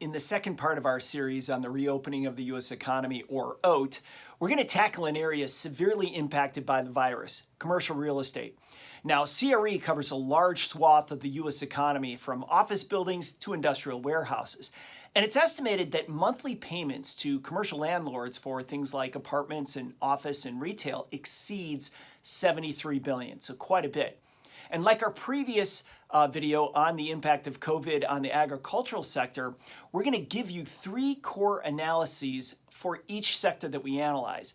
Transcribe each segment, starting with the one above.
In the second part of our series on the reopening of the U.S. economy, or O.A.T, we're going to tackle an area severely impacted by the virus, commercial real estate. Now, CRE covers a large swath of the U.S. economy, from office buildings to industrial warehouses. And it's estimated that monthly payments to commercial landlords for things like apartments and office and retail exceeds $73 billion, so quite a bit. And like our previous video on the impact of COVID on the agricultural sector, we're going to give you three core analyses for each sector that we analyze.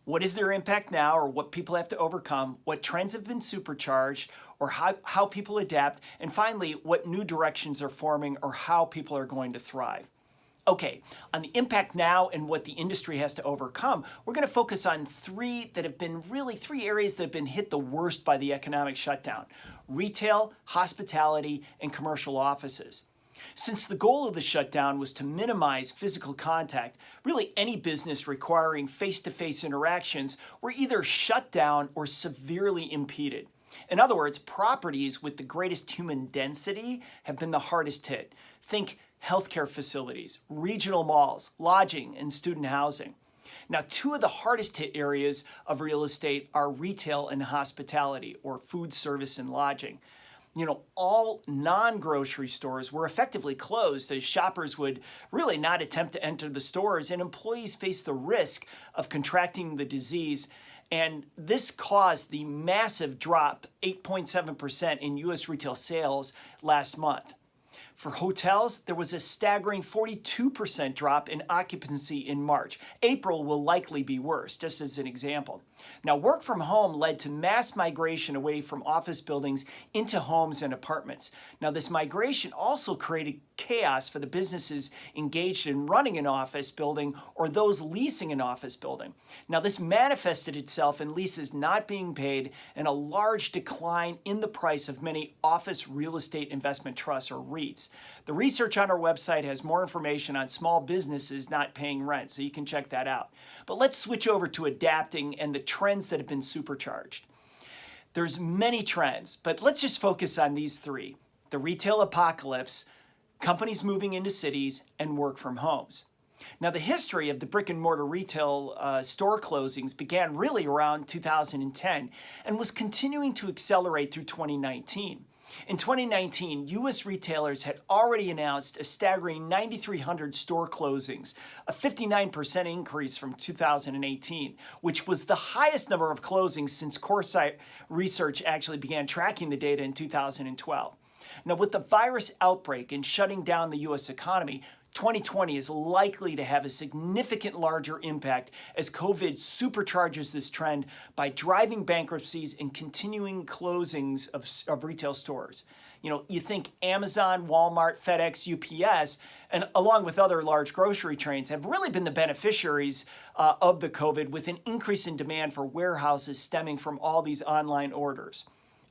What is their impact now, or what people have to overcome, what trends have been supercharged, or how people adapt, and finally, what new directions are forming or how people are going to thrive. Okay, on the impact now and what the industry has to overcome, we're going to focus on three areas that have been hit the worst by the economic shutdown: retail, hospitality, and commercial offices. Since the goal of the shutdown was to minimize physical contact, really any business requiring face-to-face interactions were either shut down or severely impeded. In other words, properties with the greatest human density have been the hardest hit. Think healthcare facilities, regional malls, lodging, and student housing. Now, two of the hardest hit areas of real estate are retail and hospitality, or food service and lodging. All non-grocery stores were effectively closed, as shoppers would really not attempt to enter the stores, and employees faced the risk of contracting the disease. And this caused the massive drop, 8.7% in U.S. retail sales last month. For hotels, there was a staggering 42% drop in occupancy in March. April will likely be worse, just as an example. Now, work from home led to mass migration away from office buildings into homes and apartments. Now, this migration also created chaos for the businesses engaged in running an office building or those leasing an office building. Now, this manifested itself in leases not being paid and a large decline in the price of many office real estate investment trusts, or REITs. The research on our website has more information on small businesses not paying rent, so you can check that out. But let's switch over to adapting and the trends that have been supercharged. There's many trends, but let's just focus on these three: the retail apocalypse, companies moving into cities, and work from homes. Now, the history of the brick and mortar retail store closings began really around 2010 and was continuing to accelerate through 2019. In 2019, U.S. retailers had already announced a staggering 9,300 store closings, a 59% increase from 2018, which was the highest number of closings since Coresight Research actually began tracking the data in 2012. Now, with the virus outbreak and shutting down the U.S. economy, 2020 is likely to have a significant larger impact as COVID supercharges this trend by driving bankruptcies and continuing closings of retail stores. You think Amazon, Walmart, FedEx, UPS, and along with other large grocery chains have really been the beneficiaries of the COVID, with an increase in demand for warehouses stemming from all these online orders.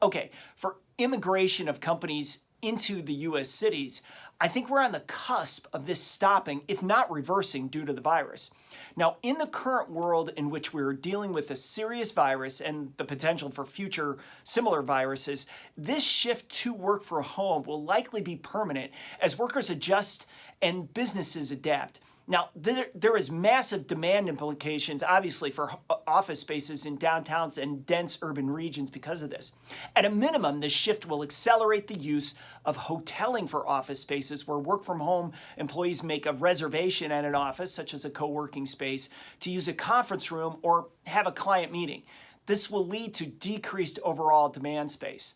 Okay, for immigration of companies into the U.S. cities, I think we're on the cusp of this stopping, if not reversing, due to the virus. Now, in the current world in which we're dealing with a serious virus and the potential for future similar viruses, this shift to work from home will likely be permanent as workers adjust and businesses adapt. Now, there is massive demand implications, obviously, for office spaces in downtowns and dense urban regions because of this. At a minimum, this shift will accelerate the use of hoteling for office spaces, where work-from-home employees make a reservation at an office, such as a co-working space, to use a conference room or have a client meeting. This will lead to decreased overall demand space.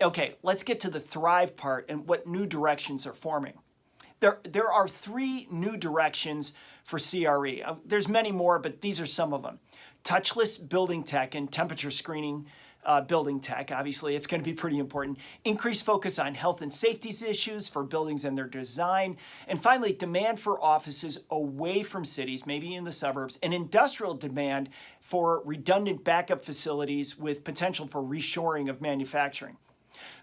Okay, let's get to the thrive part and what new directions are forming. There are three new directions for CRE. There's many more, but these are some of them. Touchless building tech and temperature screening building tech. Obviously, it's going to be pretty important. Increased focus on health and safety issues for buildings and their design. And finally, demand for offices away from cities, maybe in the suburbs, and industrial demand for redundant backup facilities with potential for reshoring of manufacturing.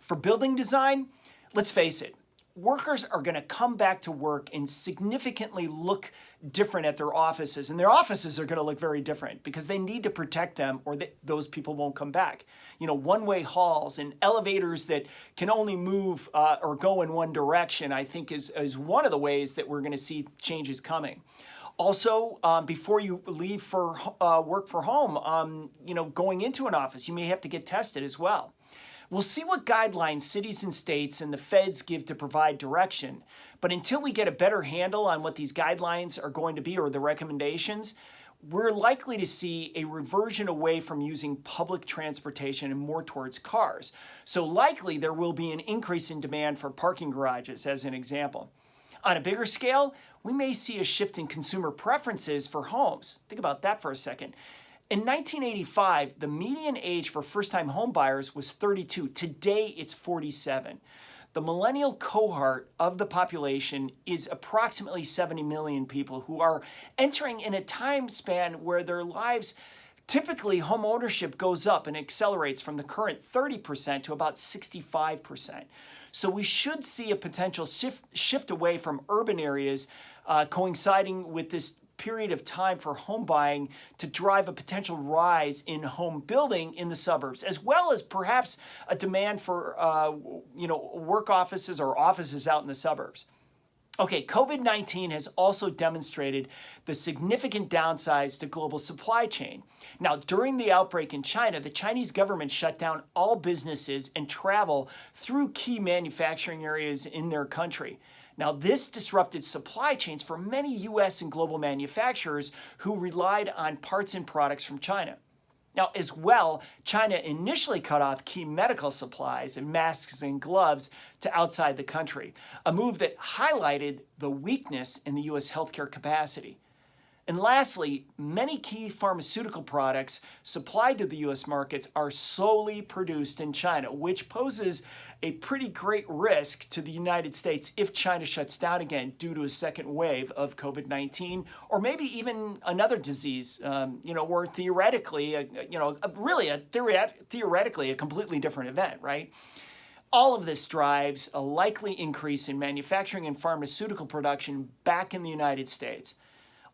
For building design, let's face it, workers are going to come back to work and significantly look different at their offices. And their offices are going to look very different because they need to protect them or those people won't come back. You know, one-way halls and elevators that can only move or go in one direction, I think is one of the ways that we're going to see changes coming. Also, before you leave for work for home, you know, going into an office, you may have to get tested as well. We'll see what guidelines cities and states and the feds give to provide direction. But until we get a better handle on what these guidelines are going to be or the recommendations, we're likely to see a reversion away from using public transportation and more towards cars. So likely there will be an increase in demand for parking garages, as an example. On a bigger scale, we may see a shift in consumer preferences for homes. Think about that for a second. In 1985, the median age for first-time home buyers was 32. Today, it's 47. The millennial cohort of the population is approximately 70 million people who are entering in a time span where their lives, typically home ownership goes up and accelerates from the current 30% to about 65%. So we should see a potential shift away from urban areas coinciding with this period of time for home buying to drive a potential rise in home building in the suburbs, as well as perhaps a demand for work offices or offices out in the suburbs. Okay, COVID-19 has also demonstrated the significant downsides to global supply chain. Now, during the outbreak in China, the Chinese government shut down all businesses and travel through key manufacturing areas in their country. Now, this disrupted supply chains for many U.S. and global manufacturers who relied on parts and products from China. Now, as well, China initially cut off key medical supplies and masks and gloves to outside the country, a move that highlighted the weakness in the U.S. healthcare capacity. And lastly, many key pharmaceutical products supplied to the U.S. markets are solely produced in China, which poses a pretty great risk to the United States if China shuts down again due to a second wave of COVID-19, or maybe even another disease, or theoretically, theoretically a completely different event, right? All of this drives a likely increase in manufacturing and pharmaceutical production back in the United States.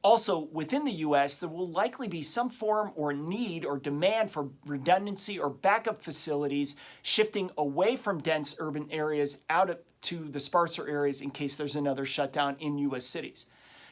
Also, within the U.S., there will likely be some form or need or demand for redundancy or backup facilities shifting away from dense urban areas out to the sparser areas in case there's another shutdown in U.S. cities.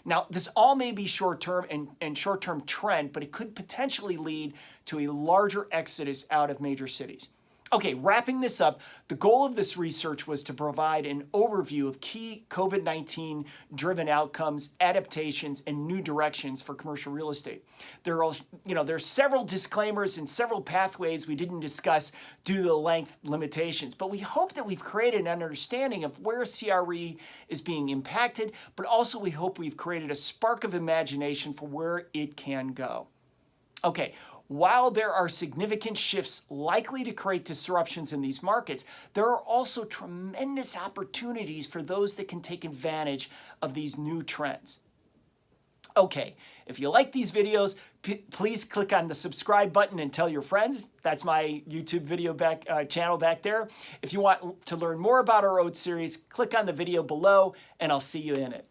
Now, this all may be short-term and short-term trend, but it could potentially lead to a larger exodus out of major cities. Okay, wrapping this up, the goal of this research was to provide an overview of key COVID-19 driven outcomes, adaptations, and new directions for commercial real estate. There are several disclaimers and several pathways we didn't discuss due to the length limitations, but we hope that we've created an understanding of where CRE is being impacted, but also we hope we've created a spark of imagination for where it can go. Okay. While there are significant shifts likely to create disruptions in these markets, there are also tremendous opportunities for those that can take advantage of these new trends. Okay, if you like these videos, please click on the subscribe button and tell your friends. That's my YouTube video channel back there. If you want to learn more about our O.A.T series, click on the video below, and I'll see you in it.